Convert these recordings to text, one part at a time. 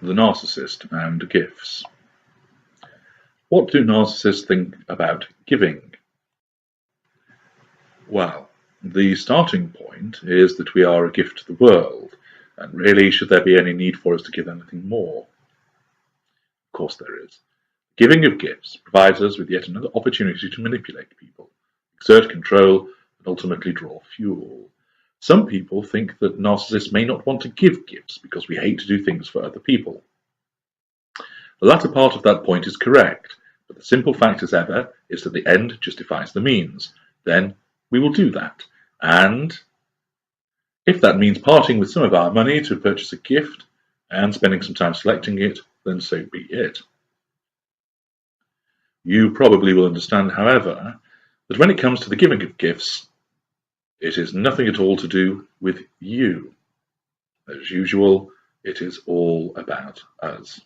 The Narcissist and Gifts. What do narcissists think about giving? Well, the starting point is that we are a gift to the world, and really, should there be any need for us to give anything more? Of course there is. Giving of gifts provides us with yet another opportunity to manipulate people, exert control, and ultimately draw fuel. Some people think that narcissists may not want to give gifts because we hate to do things for other people. The latter part of that point is correct, but the simple fact as ever is that the end justifies the means. Then we will do that. And if that means parting with some of our money to purchase a gift and spending some time selecting it, then so be it. You probably will understand, however, that when it comes to the giving of gifts, it is nothing at all to do with you. As usual, it is all about us.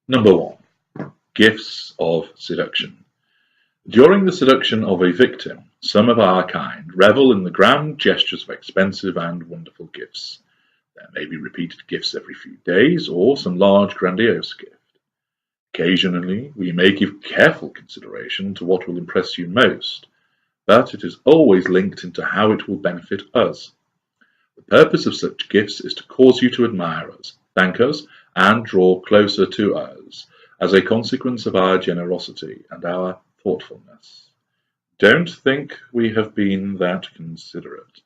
Number 1. Gifts of seduction. During the seduction of a victim, some of our kind revel in the grand gestures of expensive and wonderful gifts. There may be repeated gifts every few days, or some large grandiose gift. Occasionally, we may give careful consideration to what will impress you most, but it is always linked into how it will benefit us. The purpose of such gifts is to cause you to admire us, thank us, and draw closer to us as a consequence of our generosity and our thoughtfulness. Don't think we have been that considerate.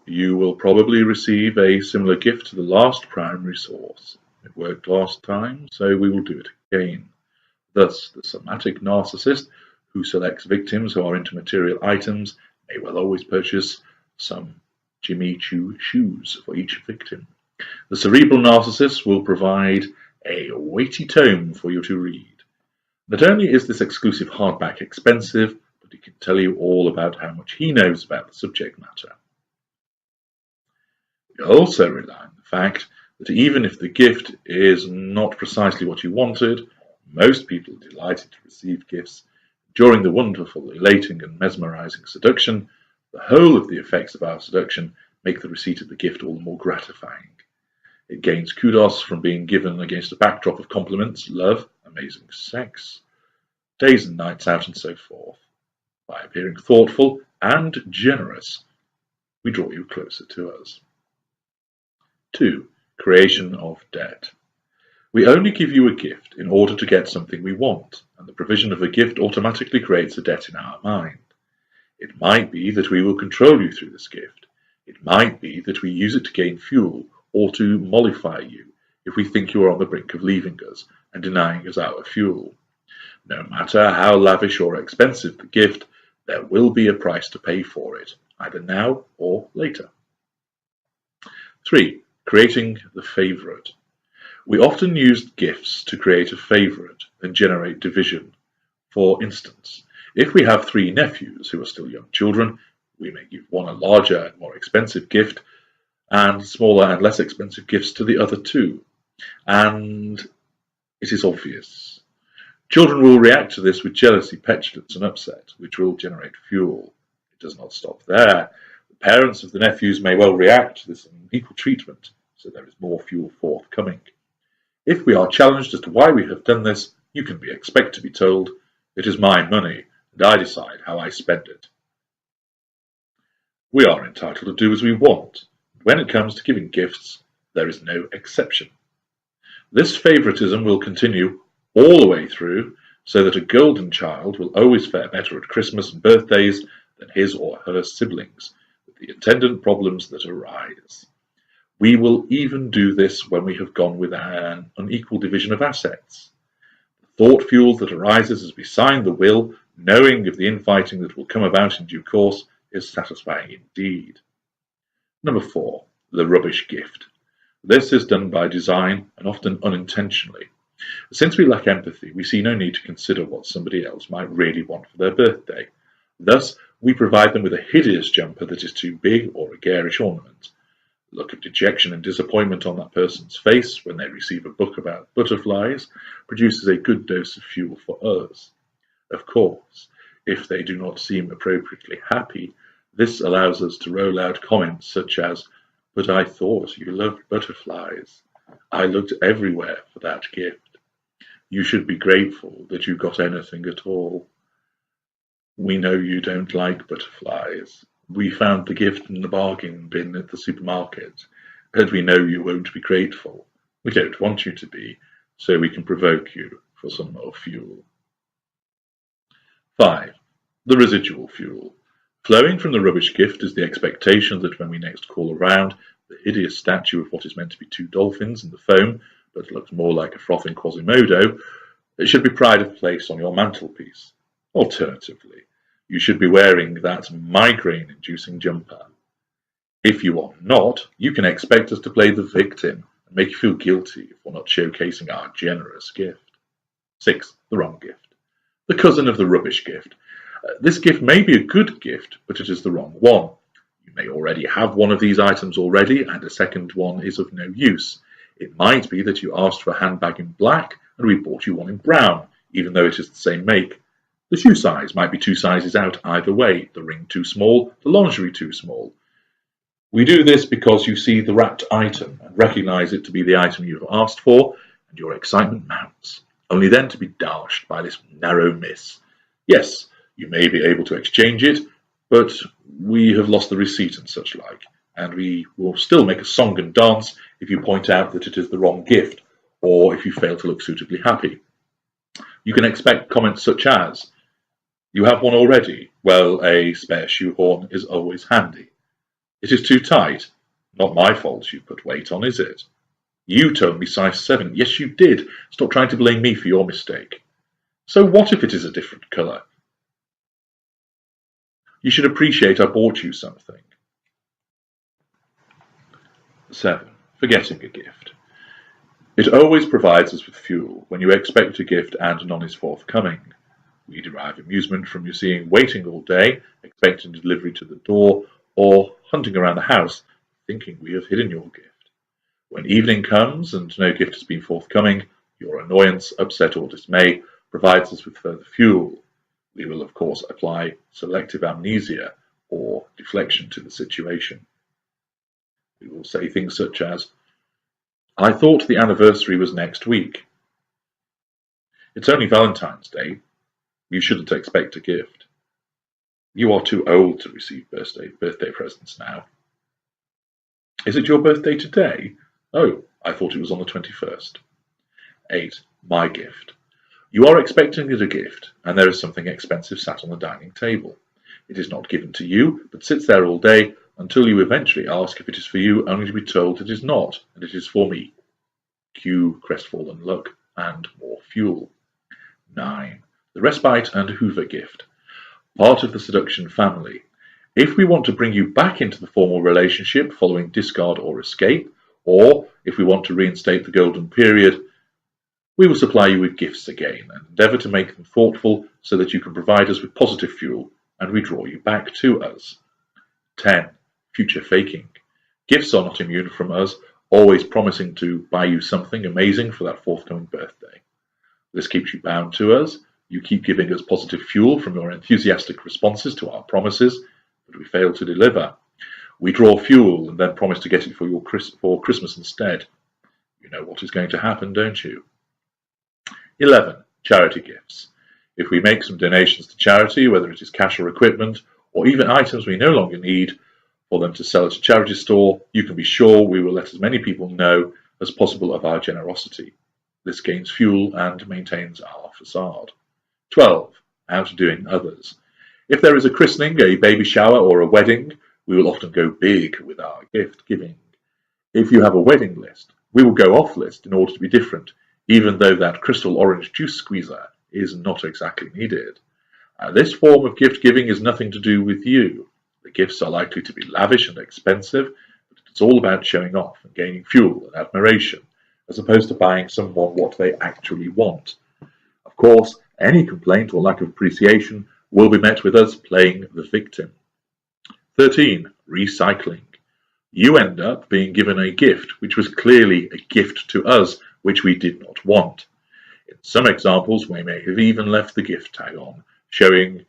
You will probably receive a similar gift to the last primary source. It worked last time, so we will do it again. Thus, the somatic narcissist, who selects victims who are into material items, may well always purchase some Jimmy Choo shoes for each victim. The cerebral narcissist will provide a weighty tome for you to read. Not only is this exclusive hardback expensive, but he can tell you all about how much he knows about the subject matter. You also rely on the fact that even if the gift is not precisely what you wanted, most people are delighted to receive gifts. During the wonderful, elating, and mesmerizing seduction, the whole of the effects of our seduction make the receipt of the gift all the more gratifying. It gains kudos from being given against a backdrop of compliments, love, amazing sex, days and nights out, and so forth. By appearing thoughtful and generous, we draw you closer to us. 2. Creation of debt. We only give you a gift in order to get something we want, and the provision of a gift automatically creates a debt in our mind. It might be that we will control you through this gift. It might be that we use it to gain fuel or to mollify you if we think you are on the brink of leaving us and denying us our fuel. No matter how lavish or expensive the gift, there will be a price to pay for it, either now or later. 3. Creating the favorite. We often use gifts to create a favorite and generate division. For instance, if we have 3 nephews who are still young children, we may give one a larger and more expensive gift and smaller and less expensive gifts to the other 2. And it is obvious. Children will react to this with jealousy, petulance, and upset, which will generate fuel. It does not stop there. The parents of the nephews may well react to this unequal treatment, so there is more fuel forthcoming. If we are challenged as to why we have done this, you can expect to be told, "It is my money, and I decide how I spend it." We are entitled to do as we want. When it comes to giving gifts, there is no exception. This favoritism will continue all the way through, so that a golden child will always fare better at Christmas and birthdays than his or her siblings, with the attendant problems that arise. We will even do this when we have gone with an unequal division of assets. The thought fuel that arises as we sign the will, knowing of the infighting that will come about in due course, is satisfying indeed. Number 4. The rubbish gift. This is done by design and often unintentionally. Since we lack empathy, we see no need to consider what somebody else might really want for their birthday. Thus, we provide them with a hideous jumper that is too big or a garish ornament. The look of dejection and disappointment on that person's face when they receive a book about butterflies produces a good dose of fuel for us. Of course, if they do not seem appropriately happy, This allows us to roll out comments such as, "But I thought you loved butterflies. I looked everywhere for that gift. You should be grateful that you got anything at all. We know you don't like butterflies. We found the gift in the bargain bin at the supermarket, and we know you won't be grateful. We don't want you to be, so we can provoke you for some more fuel." 5. The residual fuel. Flowing from the rubbish gift is the expectation that when we next call around, the hideous statue of what is meant to be two dolphins in the foam, but looks more like a frothing Quasimodo, it should be pride of place on your mantelpiece. Alternatively, you should be wearing that migraine-inducing jumper. If you are not, you can expect us to play the victim and make you feel guilty if we're not showcasing our generous gift. 6. The wrong gift. The cousin of the rubbish gift. This gift may be a good gift, but it is the wrong one. You may already have one of these items already, and a second one is of no use. It might be that you asked for a handbag in black, and we bought you one in brown, even though it is the same make. The shoe size might be 2 sizes out either way, the ring too small, the lingerie too small. We do this because you see the wrapped item and recognize it to be the item you have asked for, and your excitement mounts, only then to be dashed by this narrow miss. Yes, you may be able to exchange it, but we have lost the receipt and such like, and we will still make a song and dance if you point out that it is the wrong gift, or if you fail to look suitably happy. You can expect comments such as, "You have one already? Well, a spare shoehorn is always handy. It is too tight. Not my fault you put weight on, is it? You told me size 7. Yes, you did. Stop trying to blame me for your mistake. So what if it is a different colour? You should appreciate I bought you something." 7. Forgetting a gift. It always provides us with fuel when you expect a gift and none is forthcoming. We derive amusement from you seeing waiting all day, expecting delivery to the door, or hunting around the house, thinking we have hidden your gift. When evening comes and no gift has been forthcoming, your annoyance, upset, or dismay provides us with further fuel. We will, of course, apply selective amnesia or deflection to the situation. We will say things such as, "I thought the anniversary was next week. It's only Valentine's Day. You shouldn't expect a gift. You are too old to receive birthday presents now. Is it your birthday today? Oh, I thought it was on the 21st. 8. My gift. You are expecting a gift, and there is something expensive sat on the dining table. It is not given to you, but sits there all day until you eventually ask if it is for you, only to be told it is not, and it is for me. Cue crestfallen look and more fuel. 9. The respite and Hoover gift. Part of the seduction family. If we want to bring you back into the formal relationship following discard or escape, or if we want to reinstate the golden period, we will supply you with gifts again and endeavour to make them thoughtful so that you can provide us with positive fuel and we draw you back to us. 10. Future faking. Gifts are not immune from us, always promising to buy you something amazing for that forthcoming birthday. This keeps you bound to us. You keep giving us positive fuel from your enthusiastic responses to our promises, but we fail to deliver. We draw fuel and then promise to get it for Christmas instead. You know what is going to happen, don't you? 11. Charity gifts. If we make some donations to charity, whether it is cash or equipment, or even items we no longer need for them to sell at a charity store, you can be sure we will let as many people know as possible of our generosity. This gains fuel and maintains our facade. 12. Outdoing others. If there is a christening, a baby shower, or a wedding, we will often go big with our gift giving. If you have a wedding list, we will go off list in order to be different, even though that crystal orange juice squeezer is not exactly needed. This form of gift giving is nothing to do with you. The gifts are likely to be lavish and expensive, but it's all about showing off and gaining fuel and admiration, as opposed to buying someone what they actually want. Of course, any complaint or lack of appreciation will be met with us playing the victim. 13. Recycling. You end up being given a gift which was clearly a gift to us, which we did not want. In some examples, we may have even left the gift tag on, showing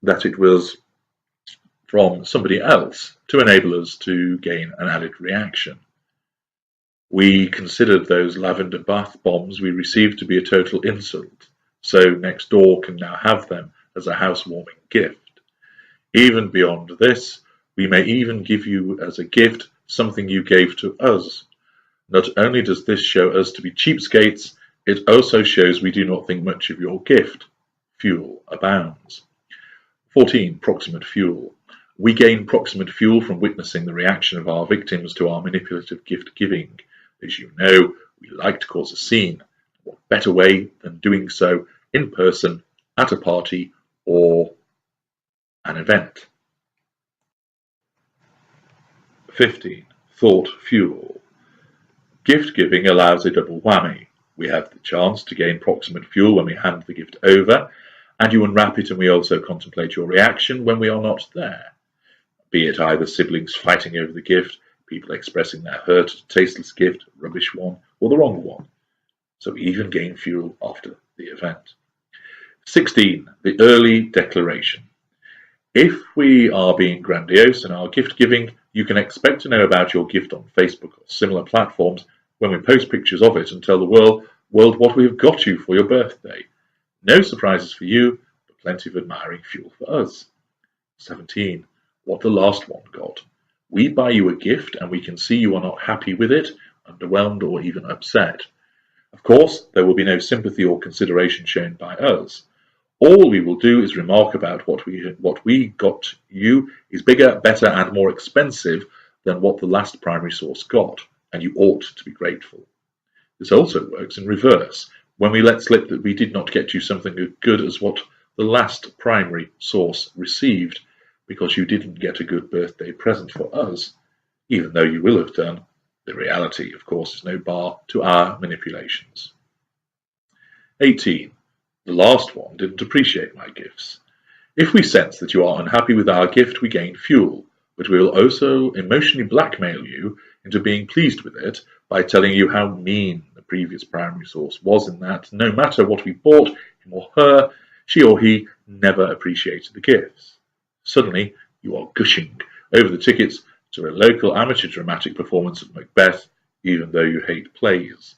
that it was from somebody else to enable us to gain an added reaction. We considered those lavender bath bombs we received to be a total insult, so next door can now have them as a housewarming gift. Even beyond this, we may even give you as a gift something you gave to us. Not only does this show us to be cheapskates, it also shows we do not think much of your gift. Fuel abounds. 14. Proximate fuel. We gain proximate fuel from witnessing the reaction of our victims to our manipulative gift giving. As you know, we like to cause a scene. What better way than doing so in person, at a party, or an event? 15. Thought fuel. Gift giving allows a double whammy. We have the chance to gain proximate fuel when we hand the gift over, and you unwrap it and we also contemplate your reaction when we are not there. Be it either siblings fighting over the gift, people expressing their hurt at a tasteless gift, a rubbish one, or the wrong one. So we even gain fuel after the event. 16. The early declaration. If we are being grandiose in our gift giving, you can expect to know about your gift on Facebook or similar platforms when we post pictures of it and tell the world what we have got you for your birthday. No surprises for you, but plenty of admiring fuel for us. 17. What the last one got. We buy you a gift and we can see you are not happy with it, underwhelmed or even upset. Of course, there will be no sympathy or consideration shown by us. All we will do is remark about what we got you is bigger, better and more expensive than what the last primary source got, and you ought to be grateful. This also works in reverse, when we let slip that we did not get you something as good as what the last primary source received, because you didn't get a good birthday present for us, even though you will have done. The reality, of course, is no bar to our manipulations. 18. The last one didn't appreciate my gifts. If we sense that you are unhappy with our gift, we gain fuel, but we will also emotionally blackmail you into being pleased with it by telling you how mean the previous primary source was in that no matter what we bought him or her, she or he never appreciated the gifts. Suddenly, you are gushing over the tickets to a local amateur dramatic performance of Macbeth, even though you hate plays.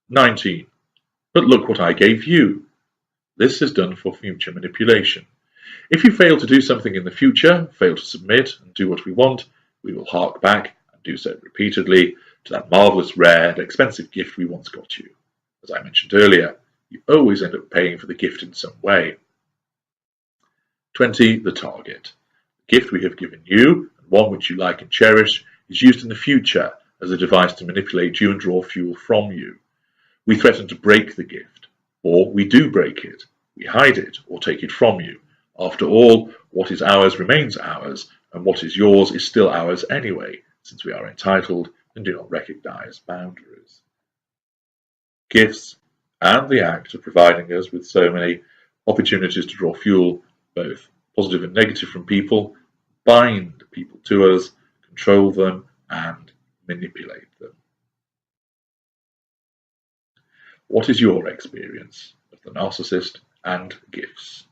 19. But look what I gave you. This is done for future manipulation. If you fail to do something in the future, fail to submit and do what we want, we will hark back and do so repeatedly to that marvellous, rare and expensive gift we once got you. As I mentioned earlier, you always end up paying for the gift in some way. 20. The target. The gift we have given you, and one which you like and cherish, is used in the future as a device to manipulate you and draw fuel from you. We threaten to break the gift, or we do break it. We hide it or take it from you. After all, what is ours remains ours, and what is yours is still ours anyway, since we are entitled and do not recognize boundaries. Gifts and the act of providing us with so many opportunities to draw fuel, both positive and negative, from people, bind people to us, control them, and manipulate them. What is your experience of the narcissist and gifts?